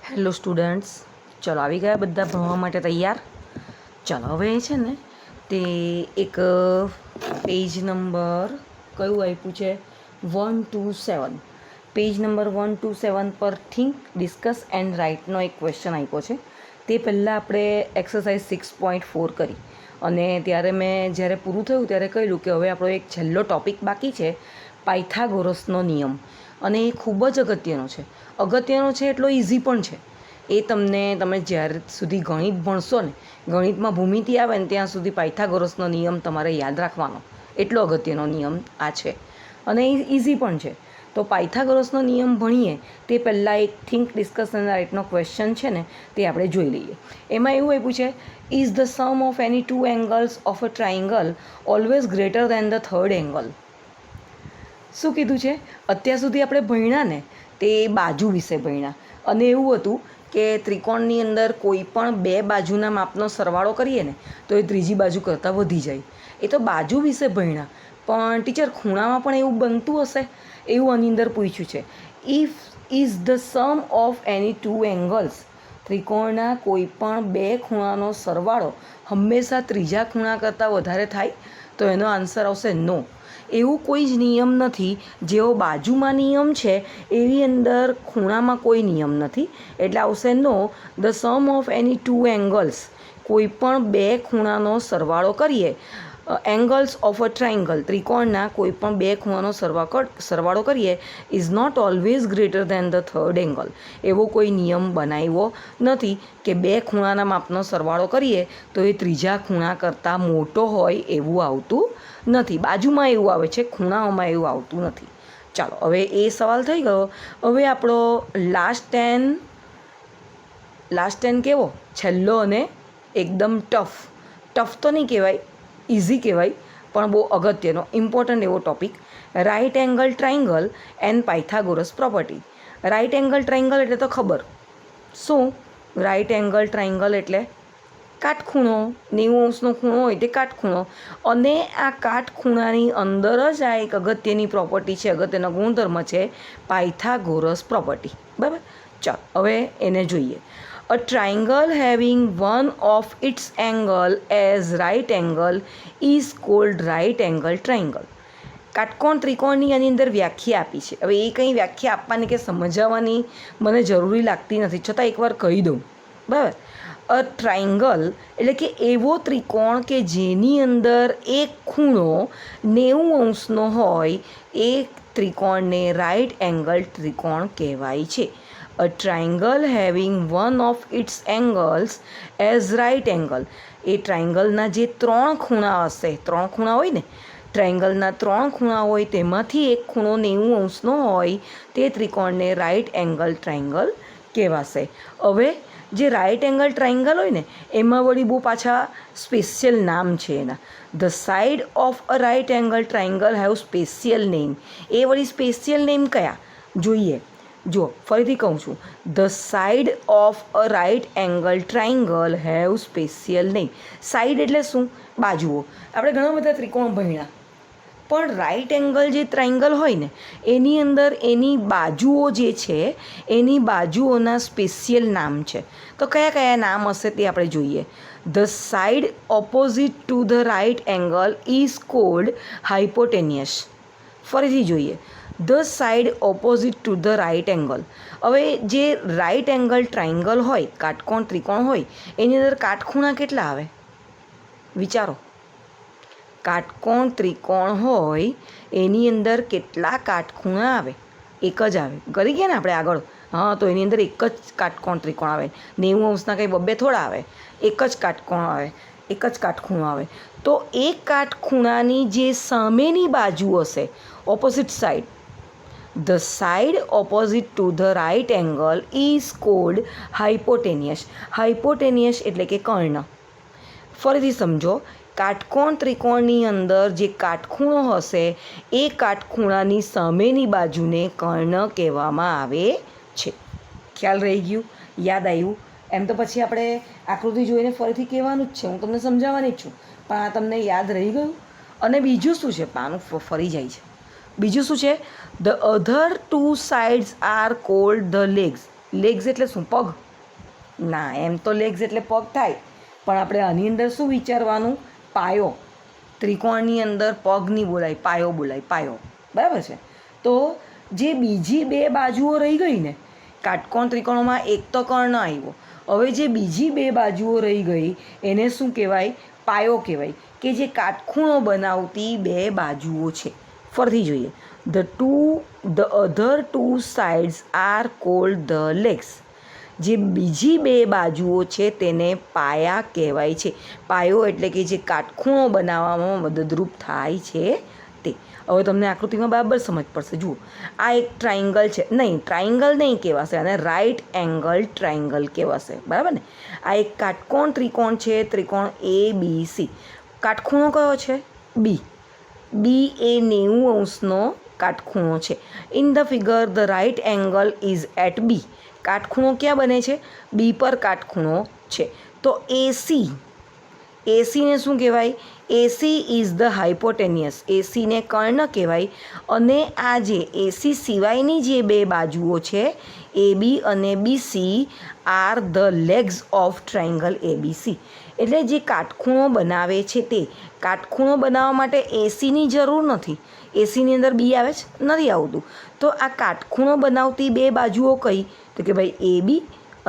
Hello students, ચલો આવી ગયા બધા ભણવા માટે તૈયાર? ચલો હવે છે ને તે એક પેજ નંબર કયું આપ્યું છે 127. પેજ નંબર 127 પર થિંક ડિસ્કસ એન્ડ રાઇટનો એક ક્વેશ્ચન આપ્યો છે. તે પહેલાં આપણે એક્સરસાઇઝ 6.4 કરી અને ત્યારે મેં જ્યારે પૂરું થયું ત્યારે કહ્યું કે હવે આપણો એક છેલ્લો ટૉપિક બાકી છે, પાયથાગોરસનો નિયમ. અને એ ખૂબ જ અગત્યનો છે એટલો ઇઝી પણ છે. એ તમે જ્યાર સુધી ગણિત ભણશો ને, ગણિતમાં ભૂમિતિ આવે ને ત્યાં સુધી પાયથાગોરસનો નિયમ તમારે યાદ રાખવાનો, એટલો અગત્યનો નિયમ આ છે અને એ ઇઝી પણ છે. તો પાયથાગોરસનો નિયમ ભણીએ તે પહેલાં એક થિંક ડિસ્કસ એન્ડ રાઇટનો ક્વેશ્ચન છે ને તે આપણે જોઈ લઈએ. એમાં એવું આપ્યું છે, is the sum of any two angles of a triangle always greater than the third angle. શું કીધું છે? અત્યાર સુધી આપણે ભણ્યા ને તે બાજુ વિશે ભણ્યા અને એવું હતું કે ત્રિકોણની અંદર કોઈ પણ બે બાજુના માપનો સરવાળો કરીએ ને તો એ ત્રીજી બાજુ કરતાં વધી જાય. એ તો બાજુ વિશે ભણ્યા, પણ ટીચર ખૂણામાં પણ એવું બનતું હશે એવું આની અંદર પૂછ્યું છે. If is the sum of any two angles, ત્રિકોણના કોઈ પણ બે ખૂણાનો સરવાળો હંમેશા ત્રીજા ખૂણા કરતાં વધારે થાય? તો એનો આન્સર આવશે નો. એવું કોઈ જ નિયમ નથી. જેવો બાજુમાં નિયમ છે એવી અંદર ખૂણામાં કોઈ નિયમ નથી, એટલે આવશે નો. The sum of any two angles, કોઈ પણ બે ખૂણાનો સરવાળો કરીએ, એંગલ્સ ઓફ અ ટ્રાયંગલ, ત્રિકોણના કોઈ પણ બે ખૂણાનો સરવાળો કરીએ, is not always greater than the third angle. એવો કોઈ નિયમ બનાવ્યો નથી કે બે ખૂણાના માપનો સરવાળો કરીએ તો એ ત્રીજા ખૂણા કરતાં મોટો હોય એવું આવતું નથી. બાજુમાં એવું આવે છે, ખૂણાઓમાં એવું આવતું નથી. ચાલો હવે એ સવાલ થઈ ગયો. હવે આપણો લાસ્ટ 10 કેવો? છેલ્લો અને એકદમ ટફ તો નહીં કહેવાય, ઇઝી કહેવાય, પણ બહુ અગત્યનો ઇમ્પોર્ટન્ટ એવો topic, right angle triangle and Pythagoras property. Right angle triangle એટલે તો ખબર. શું રાઇટ એંગલ ટ્રાયંગલ એટલે? કાટખૂણો. 90° ખૂણો હોય તે કાટખૂણો. અને આ કાટખૂણાની અંદર જ આ એક અગત્યની પ્રોપર્ટી છે, અગત્યનો ગુણધર્મ છે, પાયથાગોરસ પ્રોપર્ટી. બરાબર? ચાલો હવે એને જોઈએ. A triangle having one of its angle as right angle is called right angle triangle. કાટકોણ ત્રિકોણની આની અંદર વ્યાખ્યા આપી છે. હવે એ કંઈ વ્યાખ્યા આપવાની કે સમજાવવાની મને જરૂરી લાગતી નથી, છતાં એકવાર કહી દઉં. બરાબર? અ ટ્રાયંગલ એટલે કે એવો ત્રિકોણ કે જેની અંદર એક ખૂણો 90° હોય, એ ત્રિકોણને રાઇટ એંગલ ત્રિકોણ કહેવાય છે. A triangle having one of its angles as right angle. એ ટ્રાયંગલના જે ત્રણ ખૂણા હશે, ત્રણ ખૂણા હોય ને, ટ્રાયંગલના ત્રણ ખૂણા હોય તેમાંથી એક ખૂણો 90° હોય તે ત્રિકોણને રાઇટ એંગલ ટ્રાયંગલ કહેવાશે. હવે જે રાઇટ એંગલ ટ્રાયંગલ હોય ને એમાં વળી બહુ પાછા સ્પેશિયલ નામ છે એના. The side of a right angle triangle have special name. એ વળી સ્પેશિયલ નેમ કયા જોઈએ? જો ફરીથી કહું છું, the side of a right angle triangle have special name. Side એટલે શું? બાજુઓ. આપણે ઘણા બધા ત્રિકોણ ભણ્યા, પણ રાઇટ એંગલ જે ટ્રાયંગલ હોય ને એની અંદર એની બાજુઓ જે છે એની બાજુઓના સ્પેશિયલ નામ છે. તો કયા કયા નામ હશે તે આપણે જોઈએ. The side opposite to the right angle is called hypotenuse. ફરીથી જોઈએ, the side opposite to the right angle. હવે જે રાઇટ એંગલ ટ્રાયંગલ હોય, કાટકોણ ત્રિકોણ હોય, એની અંદર કાટખૂણા કેટલા આવે? વિચારો. કાટકોણ ત્રિકોણ હોય એની અંદર કેટલા કાટખૂણા આવે? એક જ આવે. કરી ગયા ને આપણે આગળ? હા, તો એની અંદર એક જ કાટકોણ ત્રિકોણ આવે. 90°ના કંઈ બબ્બે થોડા આવે, એક જ કાટકોણ આવે, એક જ કાટખૂણો આવે. તો એક કાટખૂણાની જે સામેની બાજુ હશે, opposite side, the side opposite to the right angle is called hypotenuse. Hypotenuse એટલે કે કર્ણ. ફરીથી સમજો, કાટકોણ ત્રિકોણની અંદર જે કાટખૂણો હશે એ કાટખૂણાની સામેની બાજુને કર્ણ કહેવામાં આવે છે. ખ્યાલ રહી ગયું? યાદ આવ્યું? એમ તો પછી આપણે આકૃતિ જોઈને ફરીથી કહેવાનું જ છે, હું તમને સમજાવવાની જ છું, પણ આ તમને યાદ રહી ગયું? અને બીજું શું છે? પાનું ફરી જાય છે. બીજું શું છે? The other two sides are called the legs. Legs એટલે શું? પગ? ના, એમ તો લેગ્સ એટલે પગ થાય, પણ આપણે આની અંદર શું વિચારવાનું? પાયો. ત્રિકોણની અંદર પગ નહીં બોલાય, પાયો બોલાય, પાયો. બરાબર છે? તો જે બીજી બે બાજુઓ રહી ગઈ ને, કાટકોણ ત્રિકોણમાં એક તો કર્ણ આવ્યો, હવે જે બીજી બે બાજુઓ રહી ગઈ એને શું કહેવાય? પાયો કહેવાય, કે જે કાટખૂણો બનાવતી બે બાજુઓ છે. ફરીથી જોઈએ. The other two sides are called the legs. જે બીજી બે બાજુઓ છે તેને પાયા કહેવાય છે. પાયો એટલે કે જે કાટખૂણો બનાવવામાં મદદરૂપ થાય છે તે. હવે તમને આકૃતિમાં બરાબર સમજ પડશે. જુઓ, આ એક ટ્રાયંગલ છે. નહીં, ટ્રાયંગલ નહીં કહેવાશે, અને રાઇટ એંગલ ટ્રાયંગલ કહેવાશે. બરાબર ને? આ એક કાટકોણ ત્રિકોણ છે, ત્રિકોણ ABC. કાટખૂણો કયો છે? બી. બી એ 90 અંશનો કાટખૂણો છે. In the figure the right angle is at B. કાટખૂણો ક્યાં બને છે? બી પર કાટખૂણો છે. તો એસી, એસીને શું કહેવાય? એસી ઇઝ ધ હાઇપોટેનિયસ. એસીને કર્ણ કહેવાય. અને આ જે એસી સિવાયની જે બે બાજુઓ છે, AB અને BC are the legs of triangle ABC. એટલે જે કાટખૂણો બનાવે છે તે. કાટખૂણો બનાવવા માટે એસીની જરૂર નથી. એસીની અંદર બી આવે છે? નથી આવતું. તો આ કાટખૂણો બનાવતી બે બાજુઓ કઈ? તો કે ભાઈ AB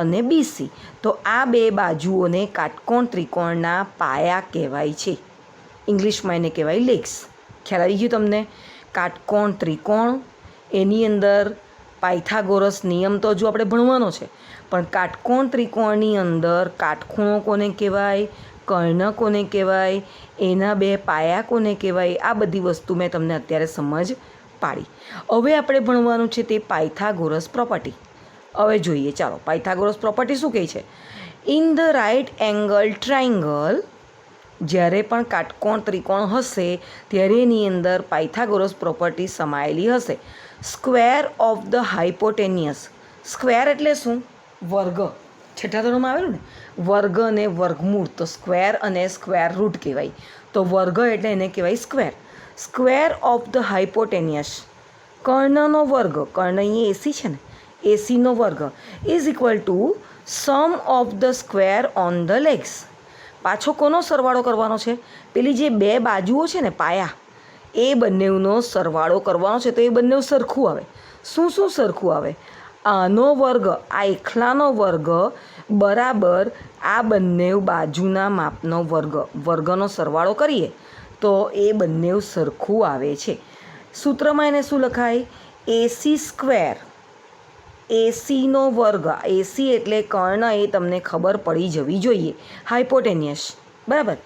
અને BC. તો આ બે બાજુઓને કાટકોણ ત્રિકોણના પાયા કહેવાય છે. ઇંગ્લિશમાં એને કહેવાય લેગ્સ. ખ્યાલ આવી ગયો તમને? કાટકોણ ત્રિકોણ, એની અંદર પાયથાગોરસ નિયમ તો હજુ આપણે ભણવાનો છે, પણ કાટકોણ ત્રિકોણની અંદર કાટખૂણો કોને કહેવાય, કર્ણ કોને કહેવાય, એના બે પાયા કોને કહેવાય, આ બધી વસ્તુ મેં તમને અત્યારે સમજ પાડી. હવે આપણે ભણવાનું છે તે પાયથાગોરસ પ્રોપર્ટી. હવે જોઈએ, ચાલો. પાયથાગોરસ પ્રોપર્ટી શું કહે છે? In the right angle triangle, જ્યારે પણ કાટકોણ ત્રિકોણ હશે ત્યારે એની અંદર પાયથાગોરસ પ્રોપર્ટી સમાયેલી હશે. Square of the hypotenuse. Square એટલે શું? વર્ગ. છઠ્ઠા ધોરણમાં આવેલું ને, વર્ગ અને વર્ગમૂળ. તો સ્ક્વેર અને સ્ક્વેર રૂટ કહેવાય. તો વર્ગ એટલે એને કહેવાય square. Square of the hypotenuse, કર્ણનો વર્ગ. કર્ણ અહીંયા એસી છે ને, એસીનો વર્ગ is equal to sum of the square on the legs. પાછો કોનો સરવાળો કરવાનો છે? પેલી જે બે બાજુઓ છે ને, પાયા, એ બંનેનો સરવાળો કરવાનો છે. તો એ બંને સરખું આવે. શું શું સરખું આવે? આનો વર્ગ, આ એકલાનો વર્ગ બરાબર આ બંને બાજુના માપનો વર્ગ. વર્ગનો સરવાળો કરીએ તો એ બંને સરખું આવે છે. સૂત્રમાં એને શું લખાય? એસી સ્ક્વેર. એસીનો વર્ગ. એસી એટલે કર્ણ, એ તમને ખબર પડી જવી જોઈએ. હાઇપોટેનિયસ, બરાબર.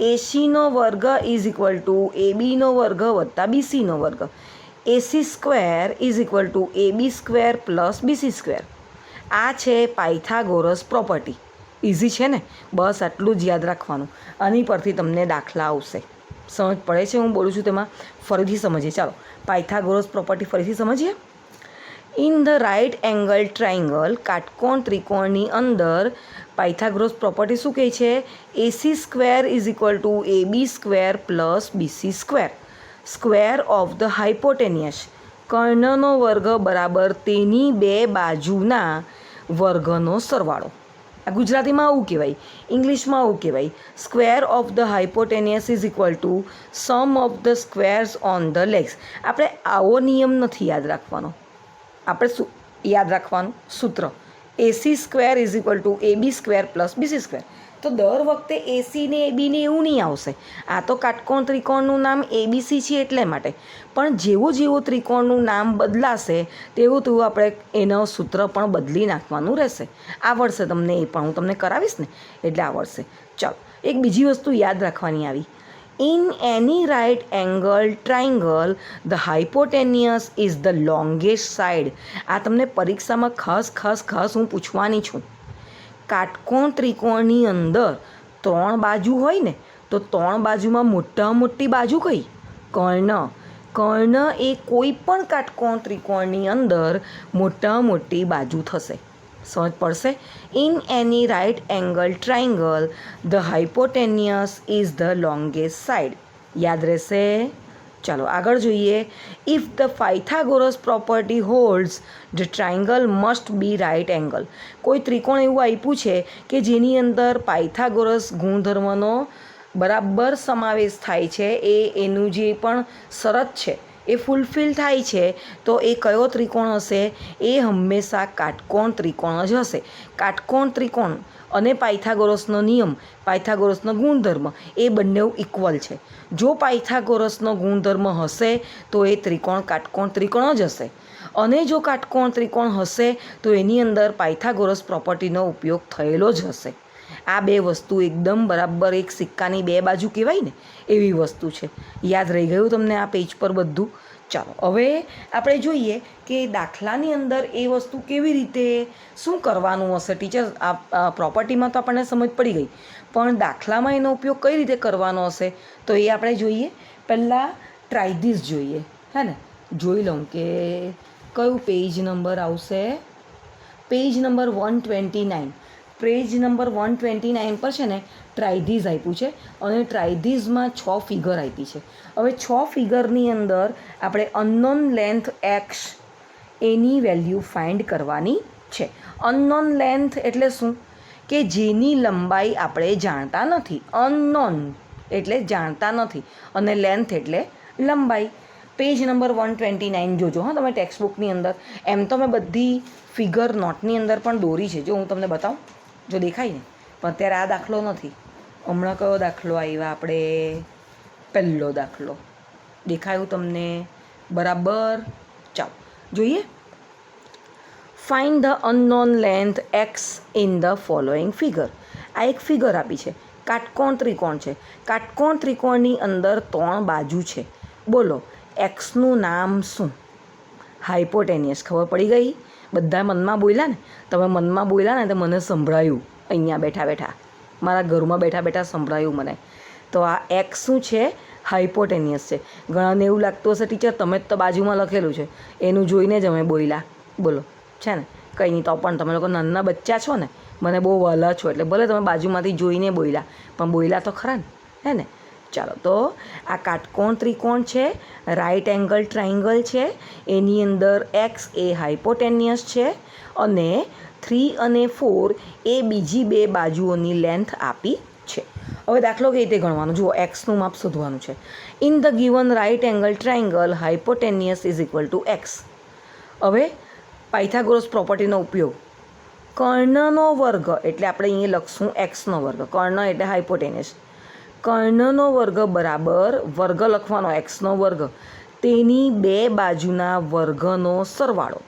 એસીનો વર્ગ ઇઝ ઇક્વલ ટુ એબીનો વર્ગ વત્તા બીસીનો વર્ગ. AC square is equal to AB square plus BC square. આ છે પાયથાગોરસ પ્રોપર્ટી. ઇઝી છે ને? બસ આટલું જ યાદ રાખવાનું. આની પરથી તમને દાખલા આવશે. સમજ પડે છે હું બોલું છું તેમાં? ફરીથી સમજીએ. ચાલો, પાયથાગોરસ પ્રોપર્ટી ફરીથી સમજીએ. In the right angle triangle, કાટકોણ ત્રિકોણની અંદર પાયથાગોરસ પ્રોપર્ટી શું કહે છે? AC square is equal to AB square plus BC square. Square of the hypotenuse, કર્ણનો વર્ગ બરાબર તેની બે બાજુના વર્ગનો સરવાળો. આ ગુજરાતીમાં આવું કહેવાય, ઇંગ્લિશમાં આવું કહેવાય. Square of the hypotenuse is equal to sum of the squares on the legs. આપણે આવો નિયમ નથી યાદ રાખવાનો. આપણે શું યાદ રાખવાનું? સૂત્ર. AC square is equal to AB square plus BC square. તો દર વખતે એસી ને એબીને એવું નહીં આવશે. આ તો કાટકોણ ત્રિકોણનું નામ એબીસી છે એટલે માટે. પણ જેવું જેવું ત્રિકોણનું નામ બદલાશે તેવું તેવું આપણે એનો સૂત્ર પણ બદલી નાખવાનું રહેશે. આવડશે તમને, એ પણ હું તમને કરાવીશ ને, એટલે આવડશે. ચાલો, એક બીજી વસ્તુ યાદ રાખવાની આવી. In any right angle triangle the hypotenuse is the longest side. આ તમને પરીક્ષામાં ખાસ હું પૂછવાની છું. કાટકોણ ત્રિકોણની અંદર 3 બાજુ હોય ને, તો 3 બાજુમાં મોટી બાજુ કઈ? કર્ણ. કર્ણ એ કોઈ પણ કાટકોણ ત્રિકોણની અંદર મોટી બાજુ થશે. સમજ પડશે? In any right angle triangle the hypotenuse is the longest side. યાદ રહેશે? ચાલો આગળ જોઈએ. If the Pythagoras property holds the triangle must be right angle. કોઈ ત્રિકોણ એવું આપ્યું છે કે જેની અંદર પાયથાગોરસ ગુણધર્મનો બરાબર સમાવેશ થાય છે, એનું જે પણ શરત છે એ ફૂલફિલ થાય છે, તો એ કયો ત્રિકોણ હશે? એ હંમેશા કાટકોણ ત્રિકોણ જ હશે. કાટકોણ ત્રિકોણ અને પાયથાગોરસનો નિયમ, પાયથાગોરસનો ગુણધર્મ એ બંને ઇક્વલ છે. જો પાયથાગોરસનો ગુણધર્મ હશે તો એ ત્રિકોણ કાટકોણ ત્રિકોણ જ હશે, અને જો કાટકોણ ત્રિકોણ હશે તો એની અંદર પાયથાગોરસ પ્રોપર્ટીનો ઉપયોગ થયેલો જ હશે. આ બે વસ્તુ એકદમ બરાબર એક સિક્કાની બે બાજુ કહેવાય ને, એવી વસ્તુ છે. યાદ રહી ગયું તમને આ પેજ પર બધું? ચાલો હવે આપણે જોઈએ કે દાખલાની અંદર એ વસ્તુ કેવી રીતે શું કરવાનું હશે. ટીચર આ પ્રોપર્ટીમાં તો આપણને સમજ પડી ગઈ, પણ દાખલામાં એનો ઉપયોગ કઈ રીતે કરવાનો હશે તો એ આપણે જોઈએ. પહેલાં ટ્રાય ધીસ જોઈએ, હે ને? જોઈ લઉં કે કયું પેજ નંબર આવશે. Page number 129. પેજ નંબર 129 પર છે ને ટ્રાયધીઝ આપ્યું છે, અને ટ્રાયધીઝમાં 6 ફિગર આપી છે. હવે 6 ફિગરની અંદર આપણે અનનોન લેન્થ એક્સ એની વેલ્યુ ફાઇન્ડ કરવાની છે. અનનોન લેન્થ એટલે શું? કે જેની લંબાઈ આપણે જાણતા નથી. અનનોન એટલે જાણતા નથી, અને લેન્થ એટલે લંબાઈ. પેજ નંબર 129 જોજો હા તમે ટેક્સ્ટબુકની અંદર. એમ તો મેં બધી ફિગર નોટની અંદર પણ દોરી છે, જો હું તમને બતાવું, જો દેખાય ને. પણ અત્યારે આ દાખલો નથી. હમણાં કયો દાખલો આવ્યા આપણે? પહેલો દાખલો દેખાયું તમને બરાબર? ચાલો જોઈએ. Find the unknown length x in the following figure. આ એક ફિગર આપી છે, કાટકોણ ત્રિકોણ છે. કાટકોણ ત્રિકોણની અંદર 3 બાજુ છે. બોલો એક્સનું નામ શું? હાઇપોટેનિયસ. ખબર પડી ગઈ? બધા મનમાં બોલ્યા ને? તમે મનમાં બોલ્યા ને તો મને સંભળાયું, અહીંયા બેઠા બેઠા મારા ઘરમાં બેઠા બેઠા સંભળાયું મને. તો આ એક્સ શું છે? હાઇપોટેનિયસ છે. ઘણાને એવું લાગતું હશે ટીચર તમે જ તો બાજુમાં લખેલું છે, એનું જોઈને જ અમે બોલ્યા. બોલો છે ને, કંઈ નહીં, તો પણ તમે લોકો નાના બચ્ચા છો ને, મને બહુ વહાલા છો, એટલે ભલે તમે બાજુમાંથી જોઈને બોલ્યા, પણ બોલ્યા તો ખરા ને, હે ને? ચાલો, તો આ કાટકોણ ત્રિકોણ છે, રાઇટ એંગલ ટ્રાયંગલ છે, એની અંદર એક્સ એ હાઇપોટેનિયસ છે, અને 3 અને 4 એ બીજી બે બાજુઓની લેન્થ આપી છે. હવે દાખલો કઈ રીતે ગણવાનો? જુઓ, એક્સનું માપ શોધવાનું છે. In the given right angle triangle hypotenuse is equal to x. હવે પાયથાગોરસ પ્રોપર્ટીનો ઉપયોગ. કર્ણનો વર્ગ એટલે આપણે અહીંયા લખશું એક્સનો વર્ગ. કર્ણ એટલે હાઇપોટેનિયસ. કર્ણનો વર્ગ બરાબર વર્ગ લખવાનો એક્સનો વર્ગ, તેની બે બાજુના વર્ગનો સરવાળો,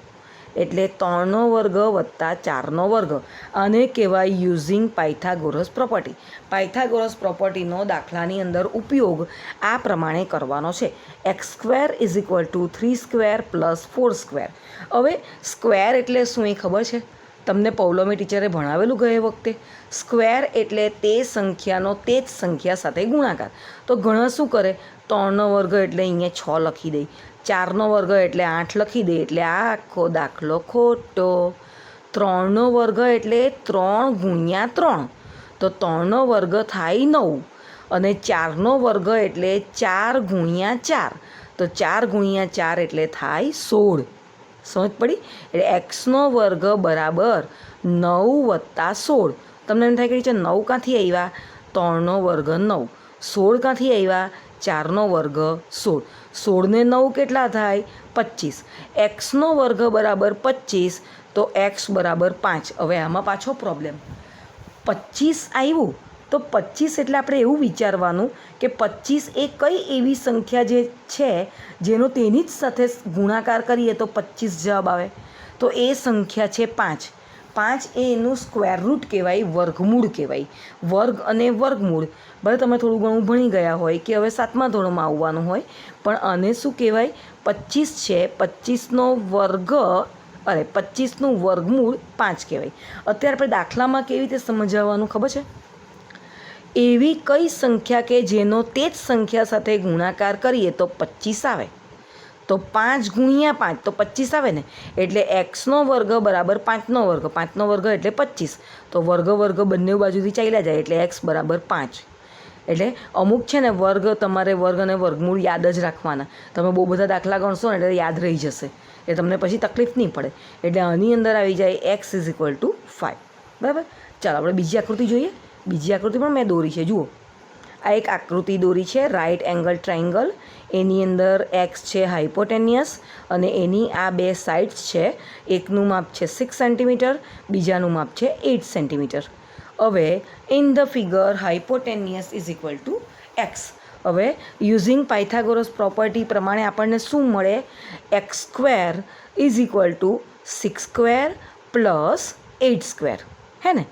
એટલે 3નો વર્ગ વત્તા 4નો વર્ગ. આને કહેવાય યુઝિંગ પાયથાગોરસ પ્રોપર્ટી. પાયથાગોરસ પ્રોપર્ટીનો દાખલાની અંદર ઉપયોગ આ પ્રમાણે કરવાનો છે. X square is equal two 3² plus 4². હવે સ્ક્વેર એટલે શું એ ખબર છે તમને? પૌલોમી ટીચરે ભણાવેલું ગયે વખતે. સ્ક્વેર એટલે તે સંખ્યાનો તે જ સંખ્યા સાથે ગુણાકાર. તો ઘણા શું કરે? 3નો વર્ગ એટલે અહીંયા 6 લખી દે, 4નો વર્ગ એટલે 8 લખી દે, એટલે આ આખો દાખલો ખોટો. 3નો વર્ગ એટલે 3 ગુણ્યા 3, તો 3નો વર્ગ થાય 9, અને 4નો વર્ગ એટલે 4 ગુણ્યા 4, તો 4 ગુણ્યા 4 એટલે થાય 16. સમજ પડી? એટલે એક્સનો વર્ગ બરાબર 9 વત્તા 16. તમને એમ થાય કે 9 ક્યાંથી આવ્યા? 3નો વર્ગ 9. 16 ક્યાંથી આવ્યા? 4નો વર્ગ 16. 16 ને 9 કેટલા થાય? 25. એક્સનો વર્ગ બરાબર 25, તો એક્સ બરાબર 5. હવે આમાં પાછો પ્રોબ્લેમ. 25 આવ્યું તો 25 એટલે આપણે એવું વિચારવાનું કે 25 એ કઈ એવી સંખ્યા જે છે જેનો તેની જ સાથે ગુણાકાર કરીએ તો 25 જવાબ આવે. તો એ સંખ્યા છે 5. 5 એ એનું સ્ક્વેર રૂટ કહેવાય, વર્ગમૂળ કહેવાય. વર્ગ અને વર્ગમૂળ ભલે તમે થોડું ઘણું ભણી ગયા હોય કે હવે 7મા ધોરણમાં આવવાનું હોય, પણ આને શું કહેવાય? 25 છે, 25નો વર્ગ, અરે 25નું વર્ગમૂળ 5 કહેવાય. અત્યારે આપણે દાખલામાં કેવી રીતે સમજાવવાનું ખબર છે? એવી કઈ સંખ્યા કે જેનો તે જ સંખ્યા સાથે ગુણાકાર કરીએ તો 25 આવે. તો 5 ગુણ્યા 5 તો 25 આવે ને. એટલે એક્સનો વર્ગ બરાબર 5નો વર્ગ, 5નો વર્ગ એટલે 25, તો વર્ગ વર્ગ બંને બાજુથી ચાલ્યા જાય, એટલે એક્સ બરાબર 5. એટલે અમુક છે ને વર્ગ તમારે વર્ગ અને વર્ગમૂળ યાદ જ રાખવાના. તમે બહુ બધા દાખલા ગણશો ને એટલે યાદ રહી જશે, એ તમને પછી તકલીફ નહીં પડે. એટલે આની અંદર આવી જાય x ઇઝ ઇક્વલ ટુ 5. બરાબર. ચાલો આપણે બીજી આકૃતિ જોઈએ. બીજી આકૃતિ પણ મેં દોરી છે, જુઓ. આ એક આકૃતિ દોરી છે, રાઇટ એંગલ ટ્રાયંગલ. એની અંદર એક્સ છે હાઇપોટેનિયસ અને એની આ બે સાઇડ્સ છે. એકનું માપ છે 6 સેન્ટીમીટર, બીજાનું માપ છે 8 સેન્ટીમીટર. હવે in the figure hypotenuse is equal to x. હવે યુઝિંગ પાયથાગોરસ પ્રોપર્ટી પ્રમાણે આપણને શું મળે? X square is equal to 6 square plus 8 square. હે ને?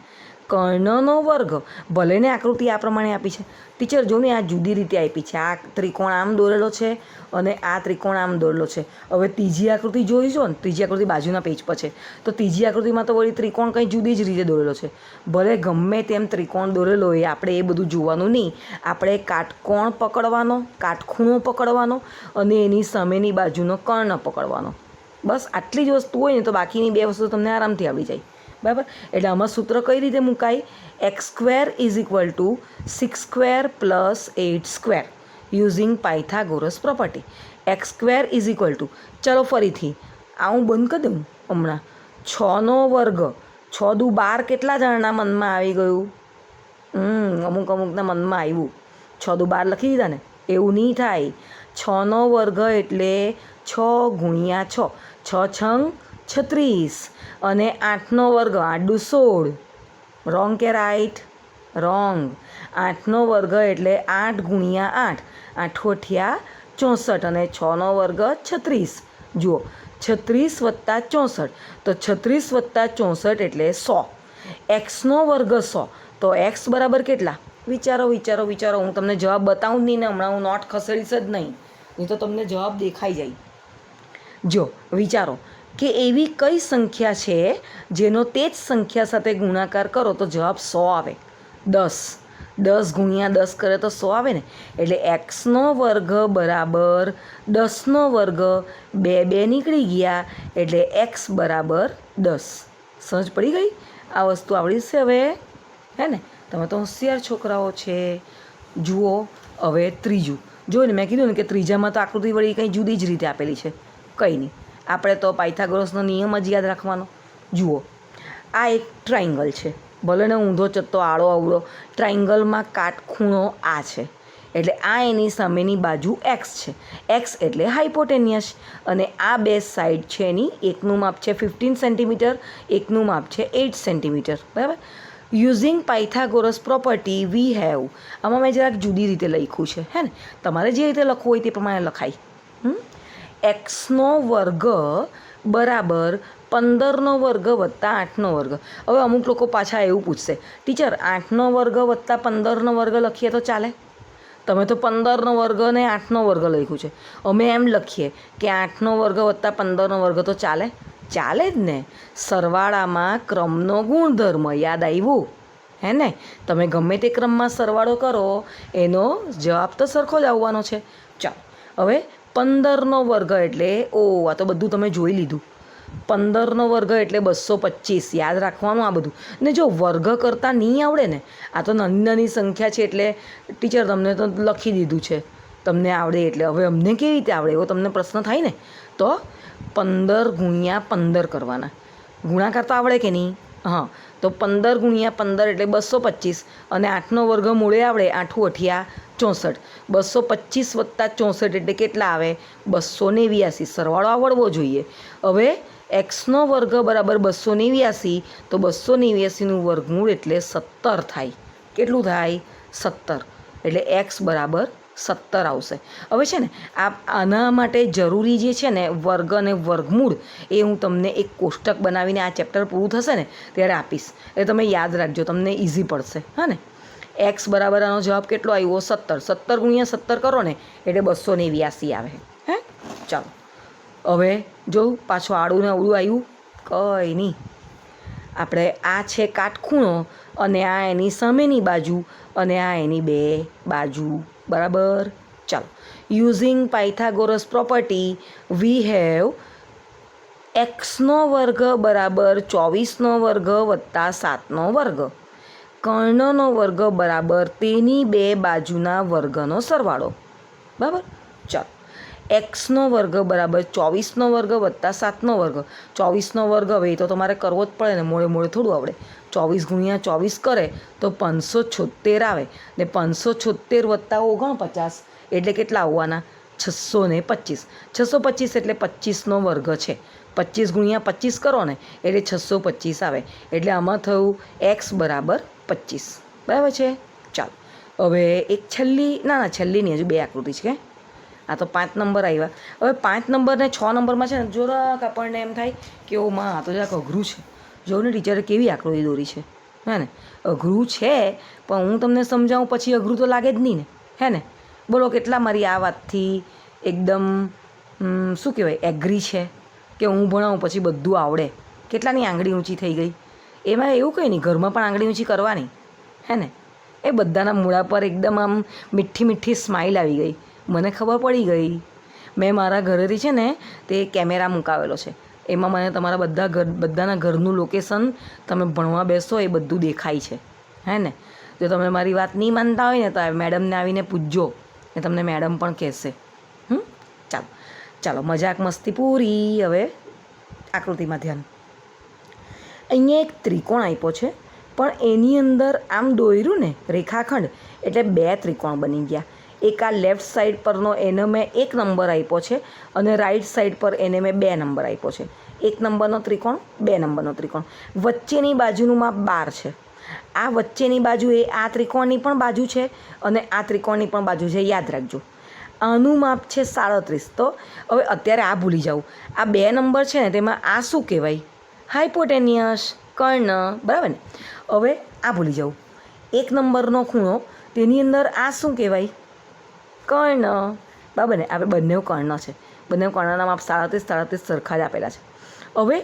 કર્ણનો વર્ગ. ભલે ને આકૃતિ આ પ્રમાણે આપી છે ટીચર, જો ને આ જુદી રીતે આપી છે. આ ત્રિકોણ આમ દોરેલો છે અને આ ત્રિકોણ આમ દોરેલો છે. હવે ત્રીજી આકૃતિ જોઈશો ને, ત્રીજી આકૃતિ બાજુના પેજ પર છે, તો ત્રીજી આકૃતિમાં તો વળી ત્રિકોણ કંઈ જુદી જ રીતે દોરેલો છે. ભલે ગમે તેમ ત્રિકોણ દોરેલો હોય, આપણે એ બધું જોવાનું નહીં. આપણે કાટકોણ પકડવાનો, કાટખૂણો પકડવાનો અને એની સામેની બાજુનો કર્ણ પકડવાનો. બસ આટલી જ વસ્તુ હોય ને તો બાકીની બે વસ્તુ તમને આરામથી આવડી જાય. બરાબર. એટલે આમાં સૂત્ર કઈ રીતે મુકાય? X square is equal to 6 square plus 8 square using Pythagoras property. X square is equal two, ચલો ફરીથી આ હું બંધ કરી દઉં હમણાં. 6નો વર્ગ, 6 દુ 12 કેટલા જણના મનમાં આવી ગયું? અમુકના મનમાં આવ્યું. 6 દુ 12 લખી દીધા ને? એવું નહીં થાય. 6નો વર્ગ એટલે 6 ગુણ્યા 6, 6 છંગ 36 અને 8નો વર્ગ 8 દુ 16. રોંગ કે રાઈટ? રોંગ. 8નો વર્ગ એટલે 8 ગુણ્યા 8, 8 અઠ્યા 64 અને 6નો વર્ગ 36. જુઓ, 36 વત્તા 64, તો 36 વત્તા 64 એટલે 100. એક્સનો વર્ગ 100, તો એક્સ બરાબર કેટલા? વિચારો વિચારો વિચારો. હું તમને જવાબ બતાવું જ નહીં ને, હમણાં હું નોટ ખસેડીશ જ નહીં તો તમને જવાબ દેખાઈ જાય. જો વિચારો કે એવી કઈ સંખ્યા છે જેનો તે જ સંખ્યા સાથે ગુણાકાર કરો તો જવાબ 100 આવે? 10. 10 ગુણ્યા 10 કરે તો 100 આવે ને? એટલે એક્સનો વર્ગ બરાબર 10નો વર્ગ, 2 નીકળી ગયા એટલે એક્સ બરાબર 10. સમજ પડી ગઈ? આ વસ્તુ આવડી છે હવે, હે ને? તમે તો હોશિયાર છોકરાઓ છે. જુઓ હવે ત્રીજું. જોઈને મેં કીધું ને કે ત્રીજામાં તો આકૃતિ વળી કંઈ જુદી જ રીતે આપેલી છે. કંઈ નહીં, આપણે તો પાયથાગોરસનો નિયમ જ યાદ રાખવાનો. જુઓ, આ એક ટ્રાયંગલ છે. ભલે ને ઊંધો ચત્તો આડો અવળો, ટ્રાયંગલમાં કાટખૂણો આ છે. એટલે આ એની સામેની બાજુ એક્સ છે. એક્સ એટલે હાઇપોટેનિયસ. અને આ બે સાઈડ છે એની, એકનું માપ છે 15 સેન્ટીમીટર, એકનું માપ છે 8 સેન્ટીમીટર. બરાબર. Using Pythagoras property we have. આમાં મેં જરાક જુદી રીતે લખ્યું છે, હે ને? તમારે જે રીતે લખવું હોય તે પ્રમાણે લખાય. એક્સનો વર્ગ બરાબર 15નો વર્ગ વત્તા 8નો વર્ગ. હવે અમુક લોકો પાછા એવું પૂછશે, ટીચર 8નો વર્ગ વત્તા 15નો વર્ગ લખીએ તો ચાલે? તમે તો 15નો વર્ગ અને 8નો વર્ગ લખ્યું છે. અમે એમ લખીએ કે 8નો વર્ગ વત્તા 15નો વર્ગ તો ચાલે? ચાલે જ ને. સરવાળામાં ક્રમનો ગુણધર્મ યાદ આવ્યું, હે ને? તમે ગમે તે ક્રમમાં સરવાળો કરો એનો જવાબ તો સરખો જ આવવાનો છે. ચાલો હવે 15નો વર્ગ એટલે, આ તો બધું તમે જોઈ લીધું. 15નો વર્ગ એટલે 225. યાદ રાખવાનું આ બધું. ને જો વર્ગ કરતાં નહીં આવડે ને, આ તો નાની નાની સંખ્યા છે એટલે ટીચર તમને તો લખી દીધું છે, તમને આવડે એટલે. હવે અમને કેવી રીતે આવડે એવો તમને પ્રશ્ન થાય ને, તો 15 ગુણ્યા 15 કરવાના. ગુણાકાર તો આવડે કે નહીં? હા, તો 15 ગુણ્યા 15 એટલે 225 અને 8નો વર્ગ મૂળે આવડે, 8 અઠ્યા 64. 225 વત્તા 64 એટલે કેટલા આવે? 289. સરવાળો આવડવો જોઈએ. હવે એક્સનો વર્ગ બરાબર 289, તો 289નું વર્ગમૂળ એટલે 17 થાય. કેટલું થાય? 17. એટલે એક્સ બરાબર 17 આવશે. હવે છે ને આના માટે જરૂરી જે છે ને વર્ગ અને વર્ગમૂળ, એ હું તમને એક કોષ્ટક બનાવીને આ ચેપ્ટર પૂરું થશે ને ત્યારે આપીશ. એટલે તમે યાદ રાખજો, તમને ઇઝી પડશે. હા ને? એક્સ બરાબર આનો જવાબ કેટલો આવ્યો? 17. 17 ગુણ્યા 17 કરો ને એટલે 289 આવે. હે? ચાલો હવે જો પાછું આડું ને અવળું આવ્યું, કંઈ નહીં. આપણે આ છે કાટખૂણો અને આ એની સામેની બાજુ અને આ એની બે બાજુ. બરાબર. ચાલો, using Pythagoras property we have એક્સનો વર્ગ બરાબર 24નો વર્ગ વત્તા 7નો વર્ગ. કર્ણનો વર્ગ બરાબર તેની બે બાજુના વર્ગનો સરવાળો. બરાબર. ચાલો, એક્સનો વર્ગ બરાબર 24નો વર્ગ વત્તા 7નો વર્ગ. 24નો વર્ગ હવે એ તો તમારે કરવો જ પડે ને, મોડે મોડે થોડું આવડે. 24 ગુણ્યા 24 કરે તો 576 આવે ને 576 વત્તા 49 એટલે કેટલા આવવાના? 625. 625 એટલે 25નો વર્ગ છે. 25 ગુણ્યા 25 કરો ને એટલે 625 આવે. એટલે આમાં થયું એક્સ બરાબર 25. બરાબર છે. ચાલો, હવે એક છેલ્લી નહીં, હજુ બે આકૃતિ છે. આ તો 5 નંબર આવ્યા. હવે 5 નંબર ને 6 નંબરમાં છે ને જરાક આપણને એમ થાય કે ઓ માં આ તો જરાક અઘરું છે. જો ને ટીચરે કેવી આકૃતિ દોરી છે, હે ને? અઘરું છે પણ હું તમને સમજાવું પછી અઘરું તો લાગે જ નહીં ને, હે ને? બોલો કેટલા મારી આ વાતથી એકદમ શું કહેવાય એગ્રી છે કે હું ભણાવું પછી બધું આવડે? કેટલાની આંગળી ઊંચી થઈ ગઈ? એમાં એવું કંઈ નહીં, ઘરમાં પણ આંગળી ઊંચી કરવાની, હે ને? એ બધાના મૂળા પર એકદમ આમ મીઠી મીઠી સ્માઇલ આવી ગઈ. મને ખબર પડી ગઈ. મેં મારા ઘરેથી છે ને તે કેમેરા મુકાવેલો છે, એમાં મને તમારા બધાના ઘરનું લોકેશન તમે ભણવા બેસો એ બધું દેખાય છે, હે ને? જો તમે મારી વાત નહીં માનતા હોય ને તો મેડમને આવીને પૂછજો, એ તમને મેડમ પણ કહેશે. ચાલો ચાલો, મજાક મસ્તી પૂરી. હવે આકૃતિમાં ધ્યાન. અહીંયા એક ત્રિકોણ આપ્યો છે પણ એની અંદર આમ દોર્યું ને રેખાખંડ એટલે બે ત્રિકોણ બની ગયા. એક આ લેફ્ટ સાઈડ પરનો એને મેં 1 નંબર આપ્યો છે અને રાઈટ સાઈડ પર એને મેં 2 નંબર આપ્યો છે. 1 નંબરનો ત્રિકોણ, 2 નંબરનો ત્રિકોણ. વચ્ચેની બાજુનું માપ 12 છે. આ વચ્ચેની બાજુ એ આ ત્રિકોણની પણ બાજુ છે અને આ ત્રિકોણની પણ બાજુ છે, યાદ રાખજો. આનું માપ છે 37. તો હવે અત્યારે આ ભૂલી જાઉં. આ 2 નંબર છે ને તેમાં આ શું કહેવાય? હાઇપોટેનિયસ, કર્ણ, બરાબર ને? હવે આ ભૂલી જાઉં. 1 નંબરનો ખૂણો, તેની અંદર આ શું કહેવાય? કર્ણ, બરાબર ને? આપણે બંને કર્ણ છે, બંને કર્ણના માપ 37 સરખા જ આપેલા છે. હવે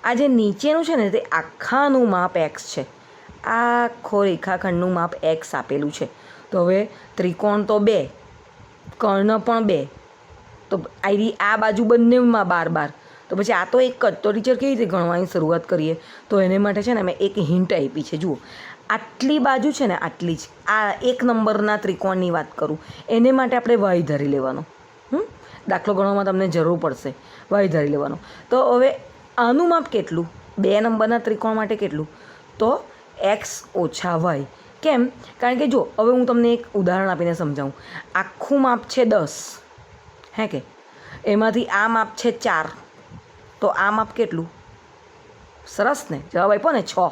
આ જે નીચેનું છે ને તે આખાનું માપ એક્સ છે. આખો રેખાખંડનું માપ એક્સ આપેલું છે. તો હવે ત્રિકોણ તો 2, કર્ણ પણ 2, તો આ બાજુ બંનેમાં 12. તો પછી આ તો એક જ. તો ટીચર કેવી રીતે ગણવાની શરૂઆત કરીએ? તો એને માટે છે ને મેં એક હિન્ટ આપી છે. જુઓ, આટલી બાજુ છે ને આટલી જ, આ 1 નંબરના ત્રિકોણની વાત કરું, એને માટે આપણે વાય ધરી લેવાનો. દાખલો ગણવામાં તમને જરૂર પડશે, વાય ધરી લેવાનો. તો હવે આનું માપ કેટલું? 2 નંબરના ત્રિકોણ માટે કેટલું? તો એક્સ ઓછા વાય. કેમ? કારણ કે જો હવે હું તમને એક ઉદાહરણ આપીને સમજાવું. આખું માપ છે 10, હે કે? એમાંથી આ માપ છે 4, તો આ માપ કેટલું? સરસ ને, જવાબ આપ્યો ને 6.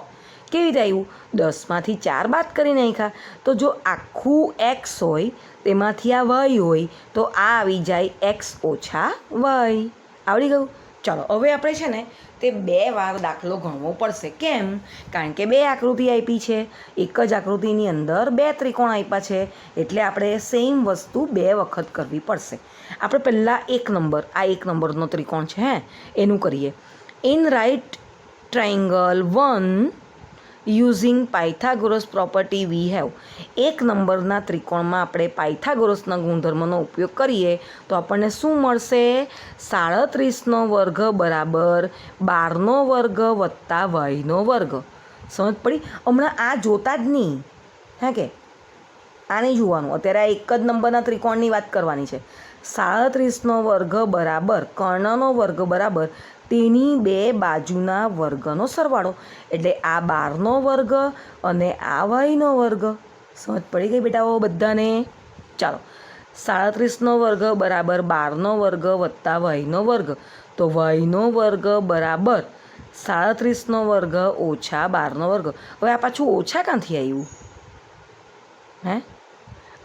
કેવી રીતે આવ્યું? 10માંથી 4 બાદ કરી નાખ્યા. તો જો આખું એક્સ હોય તેમાંથી આ વાય હોય તો આ આવી જાય એક્સ ઓછા વાય. આવડી ગયું? ચાલો, હવે આપણે છે ને તે 2 વાર દાખલો ગણવો પડશે. કેમ? કારણ કે 2 આકૃતિ આપી છે, એક જ આકૃતિની અંદર 2 ત્રિકોણ આપ્યા છે, એટલે આપણે સેમ વસ્તુ 2 વખત કરવી પડશે. આપણે પહેલાં 1 નંબર, આ 1 નંબરનો ત્રિકોણ છે, હે, એનું કરીએ. In right triangle 1 using Pythagoras property we have. 1 નંબરના ત્રિકોણમાં આપણે પાયથાગોરસના ગુણધર્મનો ઉપયોગ કરીએ તો આપણને શું મળશે? 37નો વર્ગ બરાબર 12નો વર્ગ વત્તા વાયનો વર્ગ. સમજ પડી? હમણાં આ જોતા જ નહીં, હે કે? આ નહીં જોવાનું. અત્યારે આ એક જ નંબરના ત્રિકોણની વાત કરવાની છે. 37નો વર્ગ બરાબર કર્ણનો વર્ગ બરાબર તેની 2 બાજુના વર્ગનો સરવાળો. એટલે આ 12નો વર્ગ અને આ વાયનો વર્ગ. સમજ પડી ગઈ બેટાઓ બધાને? ચાલો, 37નો વર્ગ બરાબર 12નો વર્ગ વત્તા વાયનો વર્ગ. તો વાયનો વર્ગ બરાબર 37નો વર્ગ ઓછા 12નો વર્ગ. હવે આ પાછું ઓછા ક્યાંથી આવ્યું? હે?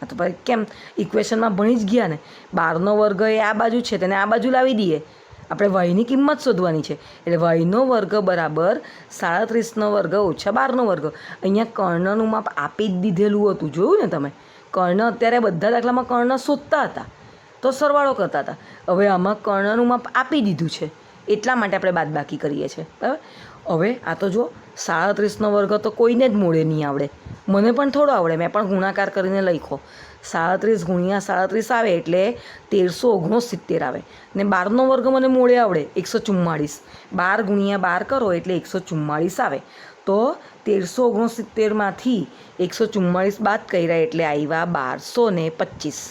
આ તો ભાઈ કેમ ઇક્વેશનમાં ભણી જ ગયા ને. 12નો વર્ગ એ આ બાજુ છે, તેને આ બાજુ લાવી દઈએ. આપણે વાયની કિંમત શોધવાની છે, એટલે વાયનો વર્ગ બરાબર 37નો વર્ગ ઓછા 12નો વર્ગ. અહીંયા કર્ણનું માપ આપી જ દીધેલું હતું, જોયું ને તમે? કર્ણ અત્યારે બધા દાખલામાં કર્ણ શોધતા હતા તો સરવાળો કરતા હતા. હવે આમાં કર્ણનું માપ આપી દીધું છે એટલા માટે આપણે બાદબાકી કરીએ છીએ, બરાબર? હવે આ તો જો 37નો વર્ગ તો કોઈને જ મોડે નહીં આવડે. મને પણ થોડો આવડે, મેં પણ ગુણાકાર કરીને લખ્યો. 37 ગુણ્યા 37 આવે એટલે 1369 આવે ને 12નો વર્ગ મને મોડે આવડે 144. 12 ગુણ્યા 12 કરો એટલે 144 આવે. તો 1369માંથી 144 બાદ કર્યા એટલે આવ્યા 1225.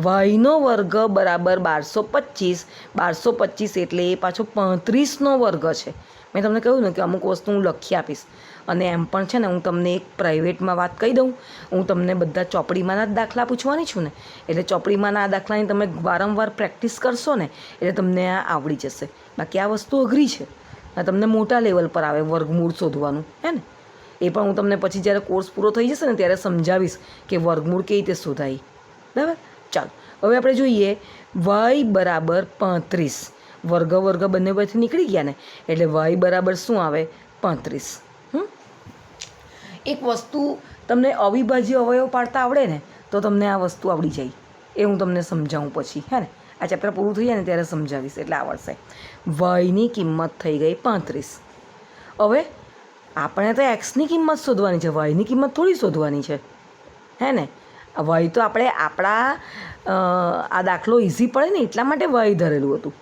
વાયનો વર્ગ બરાબર 1225. 1225 એટલે એ પાછો 35નો વર્ગ છે. મેં તમને કહ્યું ને કે અમુક વસ્તુ હું લખી આપીશ, અને એમ પણ છે ને હું તમને એક પ્રાઇવેટમાં વાત કહી દઉં. હું તમને બધા ચોપડીમાંના જ દાખલા પૂછવાની છું ને, એટલે ચોપડીમાંના આ દાખલાની તમે વારંવાર પ્રેક્ટિસ કરશો ને એટલે તમને આ આવડી જશે. બાકી આ વસ્તુ અઘરી છે, તમને મોટા લેવલ પર આવે વર્ગમૂળ શોધવાનું, હે ને. એ પણ હું તમને પછી જ્યારે કોર્સ પૂરો થઈ જશે ને ત્યારે સમજાવીશ કે વર્ગમૂળ કેવી રીતે શોધાય. બરાબર, ચાલો હવે આપણે જોઈએ વાય બરાબર 35. વર્ગ બંને બાજુથી નીકળી ગયા ને એટલે વાય બરાબર શું આવે? 35. એક વસ્તુ તમને અવિભાજ્ય અવયવ પાડતા આવડે ને તો તમને આ વસ્તુ આવડી જાય. એ હું તમને સમજાવું પછી, હે ને. આ ચેપ્ટર પૂરું થઈ જાય ને ત્યારે સમજાવીશ એટલે આવડશે. વાયની કિંમત થઈ ગઈ 35. હવે આપણે તો એક્સની કિંમત શોધવાની છે, વાયની કિંમત થોડી શોધવાની છે, હે ને. વાય તો આપણે આ દાખલો ઇઝી પડે ને એટલા માટે વાય ધરેલું હતું.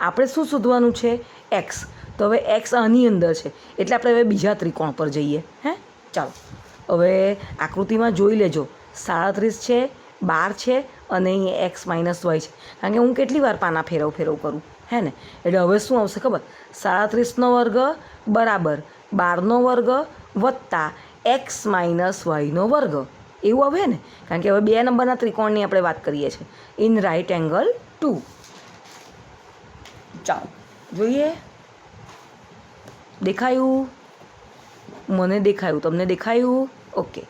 આપણે શું શોધવાનું છે? એક્સ. તો હવે એક્સ આની અંદર છે એટલે આપણે હવે બીજા ત્રિકોણ પર જઈએ, હે. ચાલો હવે આકૃતિમાં જોઈ લેજો. 37 છે, 12 છે અને અહીં એક્સ માઇનસ વાય છે. કારણ કે હું કેટલી વાર પાના ફેરવ કરું, હે ને. એટલે હવે શું આવશે ખબર? 37નો વર્ગ બરાબર 12નો વર્ગ વત્તા એક્સ માઇનસ વાયનો વર્ગ, એવું આવે ને. કારણ કે હવે 2 નંબરના ત્રિકોણની આપણે વાત કરીએ છીએ, ઇન રાઇટ એંગલ 2. ચાલો જોઈએ. દેખાયું? મને દેખાયું, તમને દેખાયું? Okay.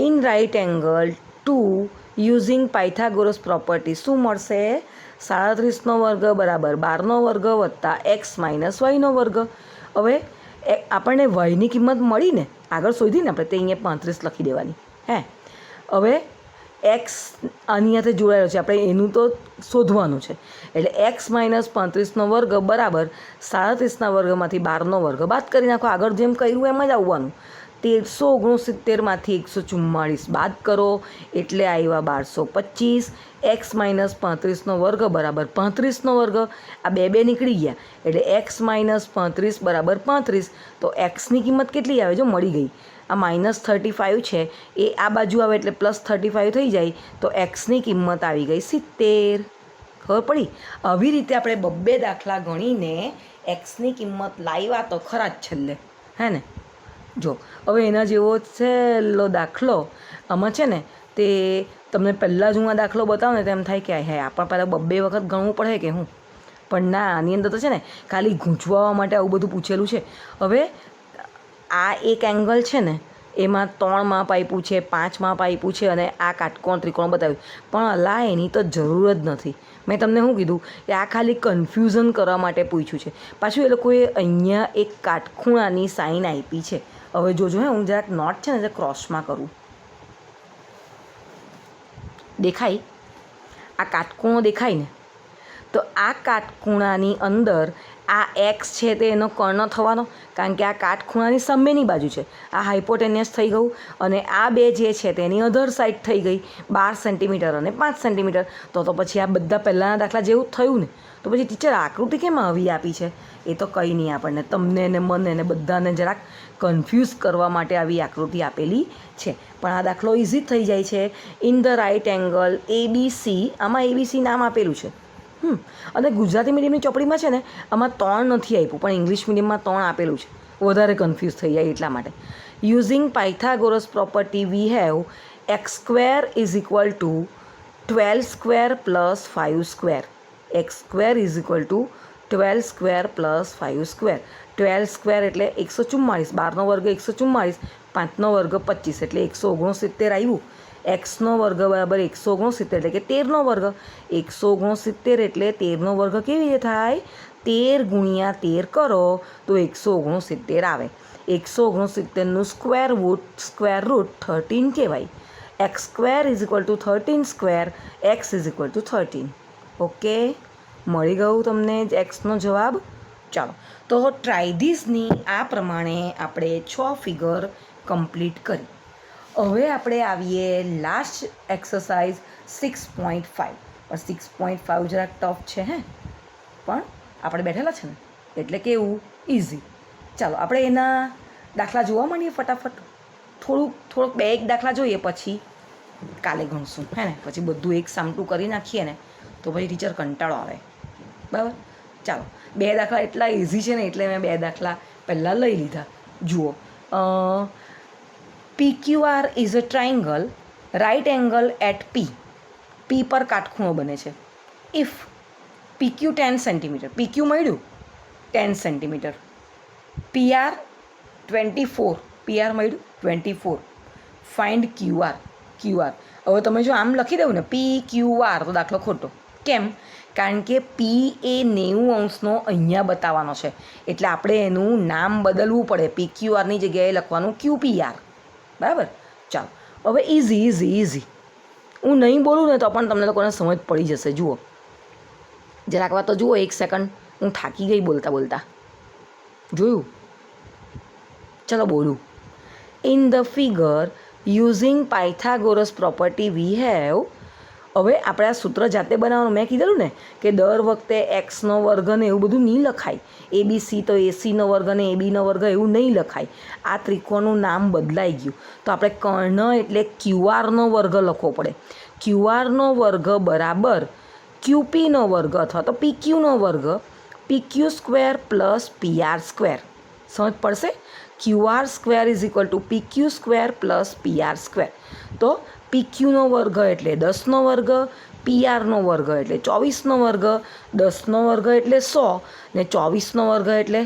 In right angle 2 using Pythagoras property શું મળશે? 37નો વર્ગ બરાબર 12નો વર્ગ વત્તા એક્સ માઇનસ વાયનો વર્ગ. હવે આપણને વાયની કિંમત મળી ને, આગળ શોધીને આપણે તે અહીંયા 35 લખી દેવાની, હે. હવે એક્સ આની સાથે જોડાયેલો છે, આપણે એનું તો શોધવાનું છે. એટલે એક્સ માઇનસ 35નો વર્ગ બરાબર 37ના વર્ગમાંથી 12નો વર્ગ બાદ કરી નાખો. આગળ જેમ કર્યું એમ જ આવવાનું. 1369માંથી 144 બાદ કરો એટલે આવ્યા 1225. એક્સ માઇનસ 35નો વર્ગ બરાબર 35નો વર્ગ. આ બે નીકળી ગયા એટલે એક્સ માઇનસ 35 બરાબર 35. તો એક્સની કિંમત કેટલી આવે? જો મળી ગઈ. આ -35 છે એ આ બાજુ આવે એટલે +35 થઈ જાય, તો એક્સની કિંમત આવી ગઈ 70. ખબર પડી? આવી રીતે આપણે બબ્બે દાખલા ગણીને એક્સની કિંમત લાવ્યા તો ખરા જ છેલ્લે, હે ને. જો હવે એના જેવો છેલ્લો દાખલો આમાં છે ને, તે તમને પહેલાં જ હું આ દાખલો બતાવું ને તો એમ થાય કે હે આપણે પહેલાં બબ્બે વખત ગણવું પડે કે હું. પણ ના, આની અંદર તો છે ને ખાલી ગૂંચવાવા માટે આવું બધું પૂછેલું છે. હવે આ એક એંગલ છે ને એમાં 3 માપ આપ્યું છે, 5 માપ આપ્યું છે અને આ કાટકોણ ત્રિકોણ બતાવ્યું, પણ અલા એની તો જરૂર જ નથી. મેં તમને શું કીધું કે આ ખાલી કન્ફ્યુઝન કરવા માટે પૂછ્યું છે. પાછું એ લોકોએ અહીંયા એક કાટખૂણાની સાઈન આપી છે. હવે જોજો, હે હું જરાક નોટ છે ને જે ક્રોસમાં કરું. દેખાય? આ કાટખૂણો દેખાય ને, તો આ કાટખૂણાની અંદર આ એક્સ છે તે એનો કર્ણ થવાનો, કારણ કે આ કાટખૂણાની સામેની બાજુ છે. આ હાઇપોટેનિયસ થઈ ગયું અને આ બે જે છે તેની અધર સાઈડ થઈ ગઈ 12 સેન્ટીમીટર અને 5 સેન્ટીમીટર. તો પછી આ બધા પહેલાંના દાખલા જેવું જ થયું ને. તો પછી ટીચર આકૃતિ કેમ આવી આપી છે? એ તો કંઈ નહીં, આપણને તમને ને મને ને બધાને જરાક કન્ફ્યુઝ કરવા માટે આવી આકૃતિ આપેલી છે. પણ આ દાખલો ઇઝી થઈ જાય છે. In the right angle ABC, આમાં ABC નામ આપેલું છે. અને ગુજરાતી મીડિયમની ચોપડીમાં છે ને આમાં 3 નથી આપ્યું, પણ ઇંગ્લિશ મીડિયમમાં 3 આપેલું છે. વધારે કન્ફ્યુઝ થઈ જાય એટલા માટે. Using Pythagoras property we have x² = 12² + 5². x² = 12² + 5². 12² એટલે 144, 12નો વર્ગ 144, 5નો વર્ગ 25 એટલે 169 આવ્યું. એક્સનો વર્ગ બરાબર 169 એટલે કે 13નો વર્ગ. 169 એટલે 13નો વર્ગ કેવી રીતે થાય? 13 × 13 કરો તો 169 આવે. 169નું સ્ક્વેર રૂટ 13 કહેવાય. x² = 13², x = 13. ઓકે, મળી ગયું તમને એક્સનો જવાબ. ચાલો તો ટ્રાય ધીસની આ પ્રમાણે આપણે 6 ફિગર કમ્પ્લીટ કરી. હવે આપણે આવીએ લાસ્ટ એક્સરસાઇઝ 6.5. પણ 6.5 જરાક ટફ છે, હે, પણ આપણે બેઠેલા છે ને એટલે કેવું ઇઝી. ચાલો આપણે એના દાખલા જોવા માંડીએ ફટાફટ. થોડોક 2-1 દાખલા જોઈએ, પછી કાલે ગણશું, હે ને? પછી બધું એક સામટું કરી નાખીએ ને તો પછી ટીચર કંટાળો આવે. બરાબર, ચાલો. 2 દાખલા એટલા ઇઝી છે ને, એટલે મેં 2 દાખલા પહેલાં લઈ લીધા. જુઓ, PQR is a triangle right angle at P પર કાટખૂણો બને છે. ઇફ PQ 10 સેન્ટીમીટર, PQ મળ્યું 10 સેન્ટીમીટર, PR 24, PR મળ્યું 24, ફાઇન્ડ QR. હવે તમે જો આમ લખી દઉં ને PQR, તો દાખલો ખોટો. કેમ? કારણ કે P એ 90 અંશનો અહીંયા બતાવવાનો છે, એટલે આપણે એનું નામ બદલવું પડે. PQRની જગ્યાએ લખવાનું QPR. બરાબર, ચાલો. હવે ઇઝી. હું નહીં બોલું ને તો પણ તમને લોકોને સમજ પડી જશે. જુઓ, જરાક વાર તો જુઓ, 1 સેકન્ડ. હું થાકી ગઈ બોલતા. જોયું? ચલો બોલું. In the figure using Pythagoras property we have. હવે આપણે આ સૂત્ર જાતે બનાવવાનું. મેં કીધેલું ને કે દર વખતે એક્સનો વર્ગ ને એવું બધું નહીં લખાય. ABC તો ACનો વર્ગ ને ABનો વર્ગ એવું નહીં લખાય. આ ત્રિકોણનું નામ બદલાઈ ગયું, તો આપણે કર્ણ એટલે QRનો વર્ગ લખવો પડે. QRનો વર્ગ બરાબર QPનો વર્ગ અથવા તો PQનો વર્ગ, PQ² પ્લસ PR². સમજ પડશે? QR² is equal two PQ² plus PR². તો PQનો વર્ગ એટલે 10નો વર્ગ, PRનો વર્ગ એટલે 24નો વર્ગ, 10નો વર્ગ એટલે 100 ને 24નો વર્ગ એટલે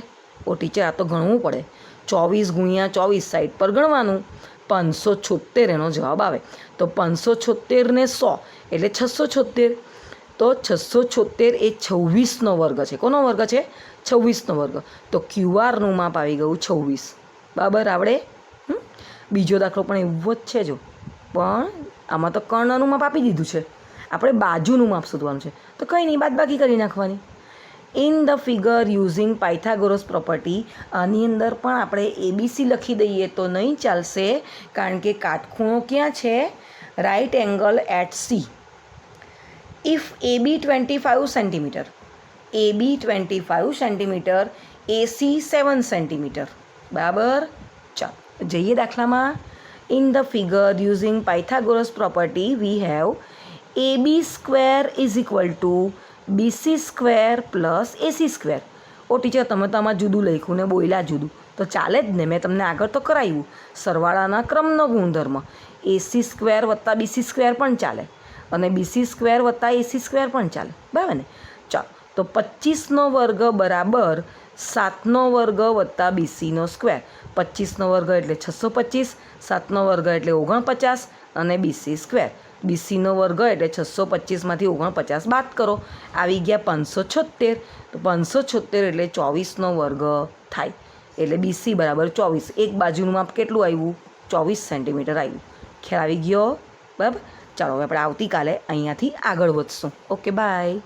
ટીચર આ તો ગણવું પડે. 24 × 24 સાઈડ પર ગણવાનું, 576 એનો જવાબ આવે. તો 576 ને 100 એટલે 676. તો 676 એ 26નો વર્ગ છે. કોનો વર્ગ છે? 26નો વર્ગ. તો QRનું માપ આવી ગયું 26. બરાબર આવડે? બીજો દાખલો પણ એવો જ છે. જો પણ આમાં તો કર્ણનું માપ આપી દીધું છે, આપણે બાજુનું માપ શોધવાનું છે. તો કંઈ નહીં, બાદબાકી કરી નાખવાની. In the figure using Pythagoras property. આની અંદર પણ આપણે ABC લખી દઈએ તો નહીં ચાલશે, કારણ કે કાટખૂણો ક્યાં છે? Right angle at C. If AB 25 centimetre, AB 25 centimetre, AC 7 centimetre. બરાબર, ચાલો જઈએ દાખલામાં. In the figure using Pythagoras property we have AB² is equal to BC² plus AC². Teacher તમે તો આમાં જુદું લખ્યું ને બોલ્યા જુદું, તો ચાલે જ ને. મેં તમને આગળ તો કરાવ્યું સરવાળાના ક્રમનો ગુણધર્મ. AC² વત્તા BC² પણ ચાલે અને BC² વત્તા AC² પણ ચાલે. બરાબર ને? ચાલો, તો 25નો વર્ગ બરાબર 7નો વર્ગ વત્તા BCનો સ્ક્વેર. 25નો વર્ગ એટલે 625, 7નો વર્ગ એટલે 49 અને BC². BCનો વર્ગ એટલે 625માંથી 49 બાદ કરો, આવી ગયા 576. તો 576 એટલે 24નો વર્ગ થાય. એટલે BC બરાબર 24. એક બાજુનું માપ કેટલું આવ્યું? 24 સેન્ટીમીટર આવ્યું. ખ્યાલ આવી ગયો? બરાબર, ચાલો હવે આપણે આવતીકાલે અહીંયાથી આગળ વધશું. Okay, by.